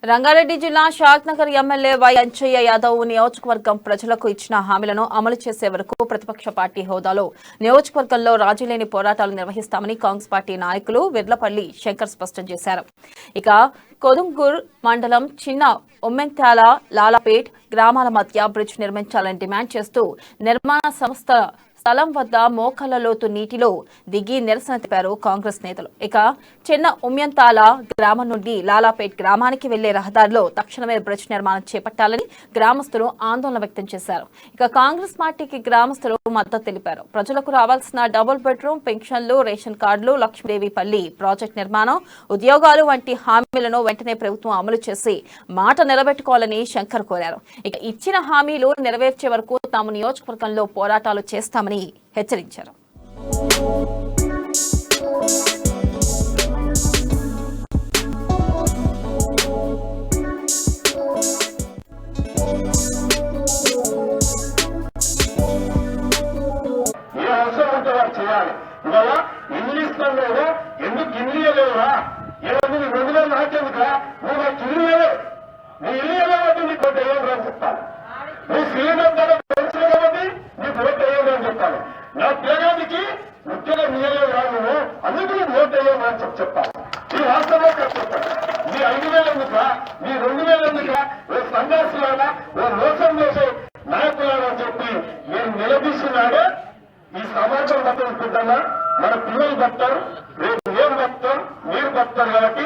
రంగారెడ్డి జిల్లా Shadnagar MLA Y Anjaiah Yadav నియోజకవర్గం ప్రజలకు ఇచ్చిన హామీలను అమలు చేసే వరకు ప్రతిపక్ష పార్టీ హోదాలో నియోజకవర్గంలో రాజీలేని పోరాటాలు నిర్వహిస్తామని కాంగ్రెస్ పార్టీ నాయకులు విర్లపల్లి శంకర్ స్పష్టం చేశారు. ఇక కొదుంగూర్ మండలం చిన్న ఉమ్మెంత్యాల లాలాపేట్ గ్రామాల మధ్య బ్రిడ్జ్ నిర్మించాలని డిమాండ్ చేస్తూ నిర్మాణ సంస్థ స్థలం వద్ద మోకాళ్ల లోతు నీటిలో దిగి నిరసన తెలిపారు కాంగ్రెస్ నేతలు. ఇక చిన్న ఉమ్యంతాల గ్రామం నుండి లాలాపేట్ గ్రామానికి వెళ్లే రహదారిలో తక్షణమే బ్రిడ్జ్ నిర్మాణం చేపట్టాలని గ్రామస్తులు ఆందోళన వ్యక్తం చేశారు. ఇక కాంగ్రెస్ పార్టీకి గ్రామస్తులు మద్దతు తెలిపారు. ప్రజలకు రావాల్సిన డబుల్ బెడ్రూమ్, పెన్షన్లు, రేషన్ కార్డులు, లక్ష్మీదేవిపల్లి ప్రాజెక్టు నిర్మాణం, ఉద్యోగాలు వంటి హామీలను వెంటనే ప్రభుత్వం అమలు చేసి మాట నిలబెట్టుకోవాలని శంకర్ కోరారు. ఇక ఇచ్చిన హామీలు నెరవేర్చే వరకు తాము నియోజకవర్గంలో పోరాటాలు చేస్తామని హెచ్చరించారు. చేయాలి ఇవాళ ఇంగ్లీష్ లో ఎందుకు ఇల్లియలేవా ఇవన్నీ 2000 నాకెందుకా నువ్వు నాకు ఇల్లియలే నీ ఇల్లియలేవద్దు నీ కోట ఏమని చెప్తాను. నువ్వు సిలిండర్ ధర పెంచిన కాబట్టి నీ కోట ఏమని చెప్తాను. నా పేరానికి ముఖ్యంగా నీయలే కాదు అందుకు నీ ఓటు వేయమని చెప్తాను. నీ వాస్తవంగా చెప్తాను. నీ 5000 ఎందుకా నీ 2000 ఎందుకా ఓ సంఘాసులాగా ఓ మోసం చేసే నాయకులాగా చెప్పి నేను నిలదీస్తున్నాడే ఈ సమాజం బతుకుతుందన్నా మన పిల్లలు బతారు, రేపు నేను బతాం, మీరు బతారు కాబట్టి